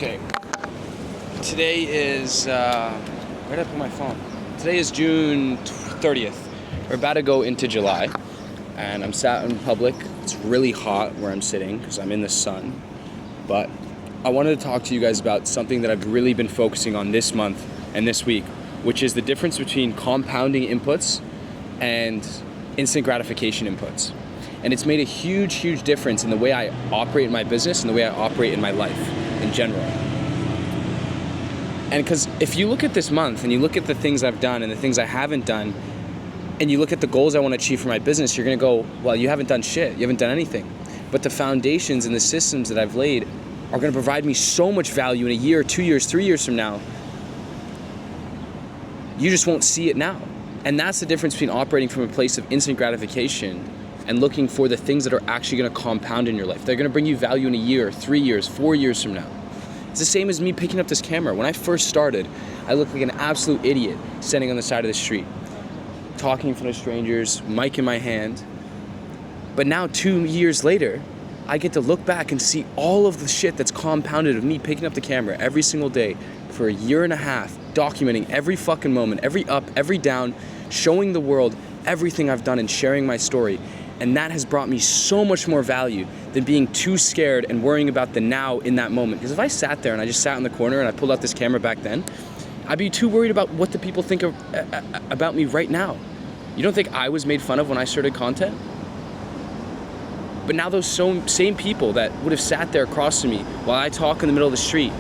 Okay. Today is, where did I put my phone? Today is June 30th. We're about to go into July, and I'm sat in public. It's really hot where I'm sitting because I'm in the sun. But I wanted to talk to you guys about something that I've really been focusing on this month and this week, which is the difference between compounding inputs and instant gratification inputs. And it's made a huge, huge difference in the way I operate in my business and the way I operate in my life in general. And because if you look at this month and you look at the things I've done and the things I haven't done, and you look at the goals I want to achieve for my business, you're going to go, well, you haven't done shit. You haven't done anything. But the foundations and the systems that I've laid are going to provide me so much value in a year, 2 years, 3 years from now. You just won't see it now. And that's the difference between operating from a place of instant gratification and looking for the things that are actually going to compound in your life. They're going to bring you value in a year, 3 years, 4 years from now. It's the same as me picking up this camera. When I first started, I looked like an absolute idiot standing on the side of the street, talking in front of strangers, mic in my hand. But now 2 years later, I get to look back and see all of the shit that's compounded of me picking up the camera every single day for a year and a half, documenting every fucking moment, every up, every down, showing the world everything I've done and sharing my story. And that has brought me so much more value than being too scared and worrying about the now in that moment. Because if I sat there and I just sat in the corner and I pulled out this camera back then, I'd be too worried about what the people think about me right now. You don't think I was made fun of when I started content? But now those same people that would have sat there across from me while I talk in the middle of the street,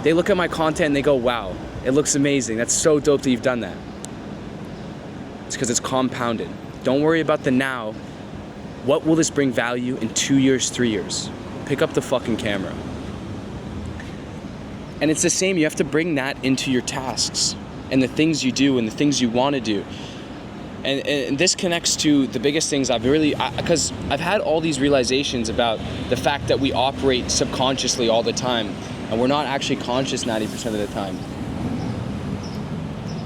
they look at my content and they go, wow, it looks amazing. That's so dope that you've done that. It's because it's compounded. Don't worry about the now. What will this bring value in 2 years, 3 years? Pick up the fucking camera. And it's the same, you have to bring that into your tasks and the things you do and the things you want to do. And this connects to the biggest things because I've had all these realizations about the fact that we operate subconsciously all the time and we're not actually conscious 90% of the time.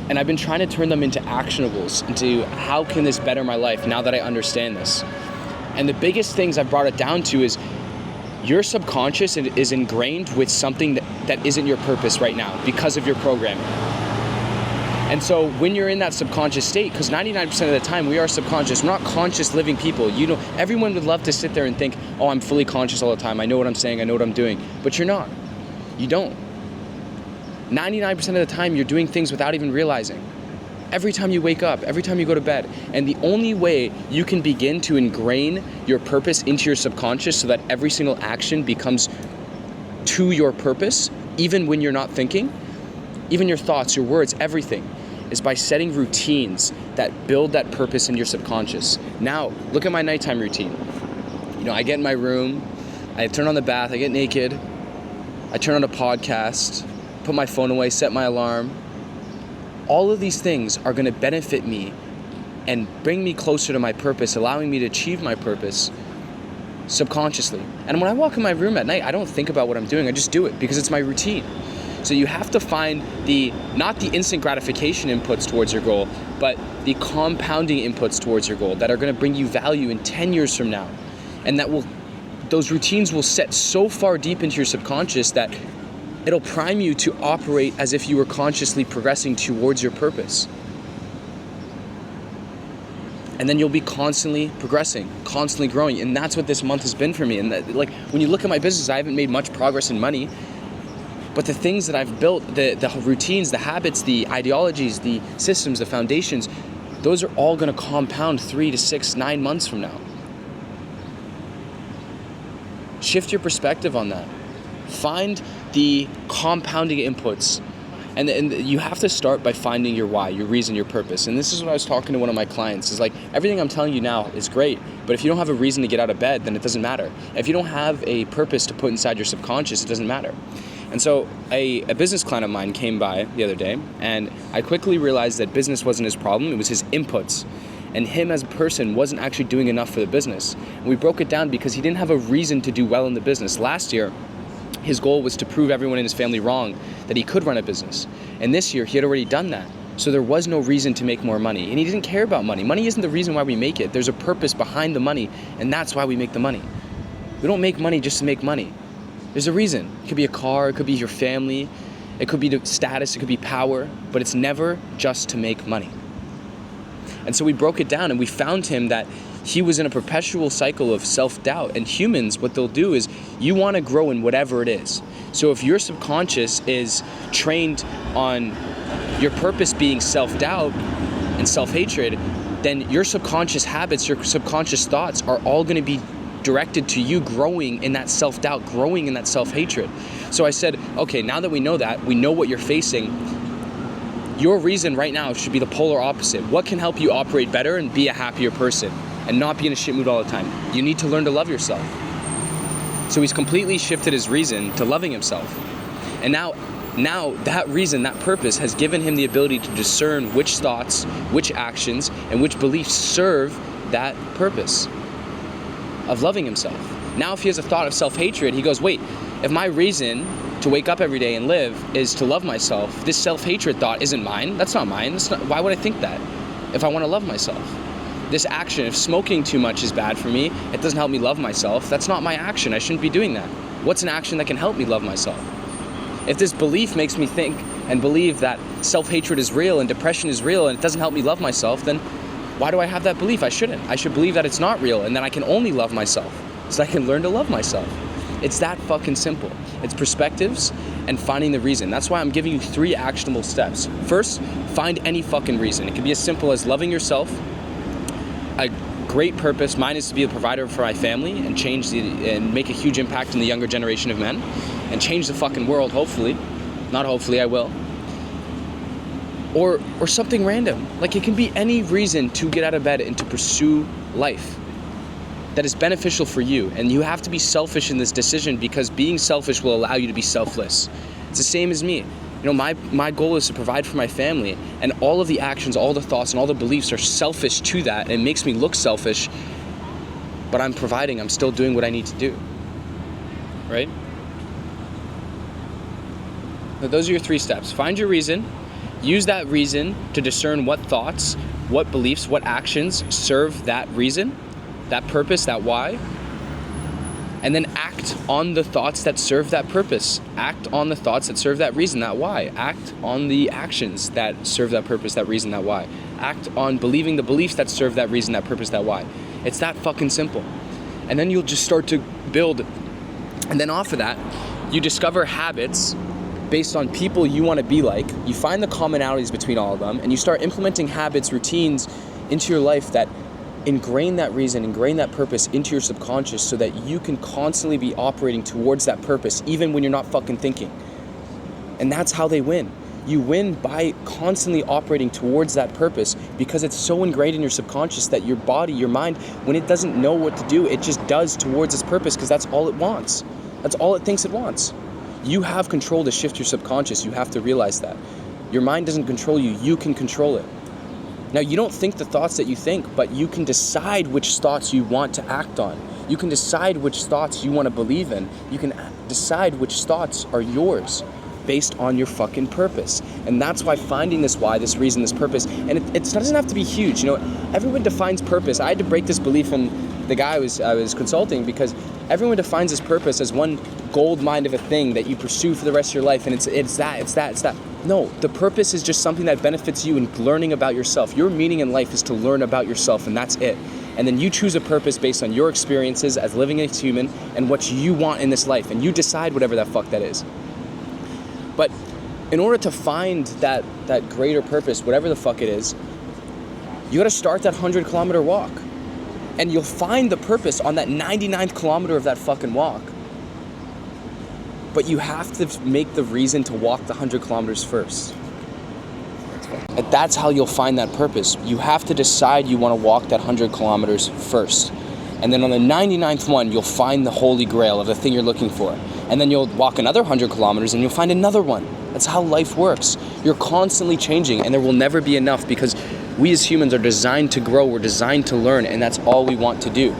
And I've been trying to turn them into actionables, into how can this better my life now that I understand this? And the biggest things I've brought it down to is your subconscious is ingrained with something that isn't your purpose right now because of your programming. And so when you're in that subconscious state, because 99% of the time we are subconscious, we're not conscious living people. You know, everyone would love to sit there and think, oh, I'm fully conscious all the time. I know what I'm saying. I know what I'm doing. But you're not. You don't. 99% of the time you're doing things without even realizing. Every time you wake up, every time you go to bed. And the only way you can begin to ingrain your purpose into your subconscious so that every single action becomes to your purpose, even when you're not thinking, even your thoughts, your words, everything, is by setting routines that build that purpose in your subconscious. Now, look at my nighttime routine. You know, I get in my room, I turn on the bath, I get naked, I turn on a podcast, put my phone away, set my alarm. All of these things are going to benefit me and bring me closer to my purpose, allowing me to achieve my purpose subconsciously. And when I walk in my room at night, I don't think about what I'm doing. I just do it because it's my routine. So you have to find not the instant gratification inputs towards your goal, but the compounding inputs towards your goal that are going to bring you value in 10 years from now. And those routines will set so far deep into your subconscious that it'll prime you to operate as if you were consciously progressing towards your purpose. And then you'll be constantly progressing, constantly growing. And that's what this month has been for me. And when you look at my business, I haven't made much progress in money. But the things that I've built, the routines, the habits, the ideologies, the systems, the foundations, those are all going to compound 3 to 6, 9 months from now. Shift your perspective on that. Find the compounding inputs. And you have to start by finding your why, your reason, your purpose. And this is what I was talking to one of my clients. Is like, everything I'm telling you now is great, but if you don't have a reason to get out of bed, then it doesn't matter. If you don't have a purpose to put inside your subconscious, it doesn't matter. And so a business client of mine came by the other day, and I quickly realized that business wasn't his problem, it was his inputs. And him as a person wasn't actually doing enough for the business. And we broke it down because he didn't have a reason to do well in the business. Last year, his goal was to prove everyone in his family wrong that he could run a business. And this year, he had already done that. So there was no reason to make more money. And he didn't care about money. Money isn't the reason why we make it. There's a purpose behind the money, and that's why we make the money. We don't make money just to make money. There's a reason. It could be a car, it could be your family, it could be the status, it could be power, but it's never just to make money. And so we broke it down and we found him that he was in a perpetual cycle of self-doubt. And humans, what they'll do is you want to grow in whatever it is. So if your subconscious is trained on your purpose being self-doubt and self-hatred, then your subconscious habits, your subconscious thoughts are all going to be directed to you growing in that self-doubt, growing in that self-hatred. So I said, okay, now that we know that, we know what you're facing, your reason right now should be the polar opposite. What can help you operate better and be a happier person and not be in a shit mood all the time? You need to learn to love yourself. So he's completely shifted his reason to loving himself. And now that reason, that purpose has given him the ability to discern which thoughts, which actions, and which beliefs serve that purpose of loving himself. Now if he has a thought of self-hatred, he goes, wait, if my reason to wake up every day and live is to love myself, this self-hatred thought isn't mine. That's not mine. Why would I think that if I want to love myself? This action, if smoking too much is bad for me, it doesn't help me love myself, that's not my action. I shouldn't be doing that. What's an action that can help me love myself? If this belief makes me think and believe that self-hatred is real and depression is real and it doesn't help me love myself, then why do I have that belief? I shouldn't. I should believe that it's not real and that I can only love myself so I can learn to love myself. It's that fucking simple. It's perspectives and finding the reason. That's why I'm giving you 3 actionable steps. First, find any fucking reason. It can be as simple as loving yourself, a great purpose. Mine is to be a provider for my family and make a huge impact in the younger generation of men and change the fucking world, hopefully. Not hopefully, I will. Or something random. Like, it can be any reason to get out of bed and to pursue life that is beneficial for you. And you have to be selfish in this decision because being selfish will allow you to be selfless. It's the same as me. You know, my goal is to provide for my family, and all of the actions, all the thoughts, and all the beliefs are selfish to that, and it makes me look selfish, but I'm providing, I'm still doing what I need to do, right? Now, those are your 3 steps. Find your reason, use that reason to discern what thoughts, what beliefs, what actions serve that reason, that purpose, that why, and then act on the thoughts that serve that purpose. Act on the thoughts that serve that reason, that why. Act on the actions that serve that purpose, that reason, that why. Act on believing the beliefs that serve that reason, that purpose, that why. It's that fucking simple. And then you'll just start to build. And then off of that, you discover habits based on people you want to be like. You find the commonalities between all of them, and you start implementing habits, routines into your life that ingrain that reason, ingrain that purpose into your subconscious so that you can constantly be operating towards that purpose even when you're not fucking thinking. And that's how they win. You win by constantly operating towards that purpose because it's so ingrained in your subconscious that your body, your mind, when it doesn't know what to do, it just does towards its purpose because that's all it wants. That's all it thinks it wants. You have control to shift your subconscious. You have to realize that. Your mind doesn't control you. You can control it. Now, you don't think the thoughts that you think, but you can decide which thoughts you want to act on. You can decide which thoughts you want to believe in. You can decide which thoughts are yours based on your fucking purpose. And that's why finding this why, this reason, this purpose, and it doesn't have to be huge. You know, everyone defines purpose. I had to break this belief in the guy I was consulting because everyone defines this purpose as one gold mine of a thing that you pursue for the rest of your life, and it's that. No, the purpose is just something that benefits you in learning about yourself. Your meaning in life is to learn about yourself, and that's it. And then you choose a purpose based on your experiences as living as a human and what you want in this life, and you decide whatever that fuck that is. But in order to find that greater purpose, whatever the fuck it is, you gotta start that 100-kilometer walk. And you'll find the purpose on that 99th kilometer of that fucking walk. But you have to make the reason to walk the 100 kilometers first. And that's how you'll find that purpose. You have to decide you want to walk that 100 kilometers first. And then on the 99th one, you'll find the holy grail of the thing you're looking for. And then you'll walk another 100 kilometers and you'll find another one. That's how life works. You're constantly changing, and there will never be enough because we as humans are designed to grow, we're designed to learn, and that's all we want to do.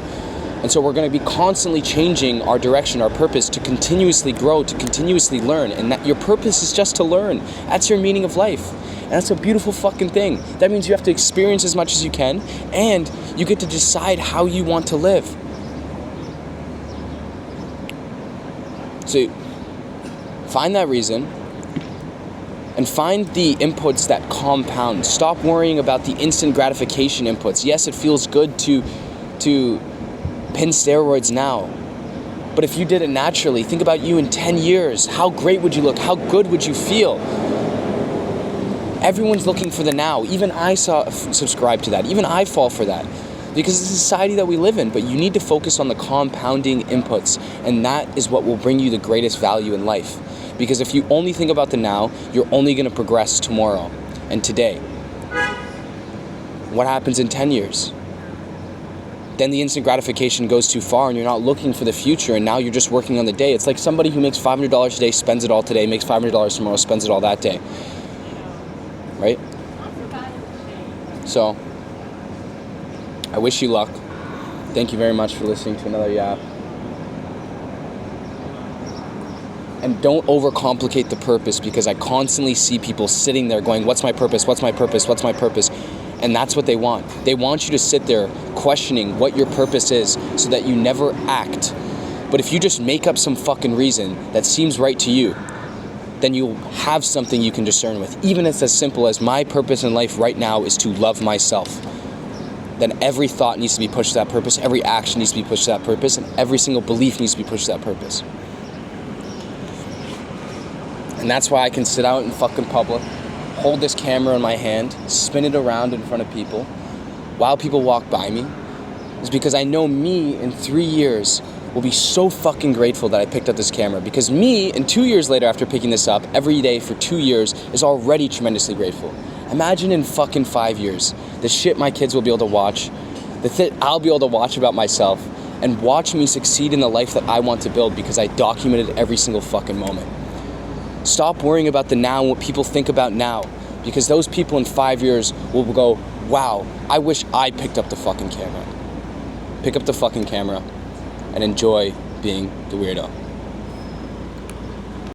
And so we're going to be constantly changing our direction, our purpose, to continuously grow, to continuously learn. And that your purpose is just to learn. That's your meaning of life. And that's a beautiful fucking thing. That means you have to experience as much as you can, and you get to decide how you want to live. So find that reason and find the inputs that compound. Stop worrying about the instant gratification inputs. Yes, it feels good to pin steroids now. But if you did it naturally, think about you in 10 years. How great would you look? How good would you feel? Everyone's looking for the now. Even I subscribe to that. Even I fall for that. Because it's the society that we live in. But you need to focus on the compounding inputs. And that is what will bring you the greatest value in life. Because if you only think about the now, you're only going to progress tomorrow and today. What happens in 10 years? Then the instant gratification goes too far and you're not looking for the future, and now you're just working on the day. It's like somebody who makes $500 today, spends it all today, makes $500 tomorrow, spends it all that day. Right? So, I wish you luck. Thank you very much for listening to another Yap. And don't overcomplicate the purpose, because I constantly see people sitting there going, what's my purpose? What's my purpose? What's my purpose? And that's what they want. They want you to sit there questioning what your purpose is so that you never act. But if you just make up some fucking reason that seems right to you, then you'll have something you can discern with. Even if it's as simple as my purpose in life right now is to love myself. Then every thought needs to be pushed to that purpose, every action needs to be pushed to that purpose, and every single belief needs to be pushed to that purpose. And that's why I can sit out in fucking public, hold this camera in my hand, spin it around in front of people while people walk by me, is because I know me in 3 years will be so fucking grateful that I picked up this camera. Because me, in 2 years later after picking this up, every day for 2 years, is already tremendously grateful. Imagine in fucking 5 years, the shit my kids will be able to watch, I'll be able to watch about myself, and watch me succeed in the life that I want to build because I documented every single fucking moment. Stop worrying about the now and what people think about now, because those people in 5 years will go, wow, I wish I picked up the fucking camera. Pick up the fucking camera and enjoy being the weirdo.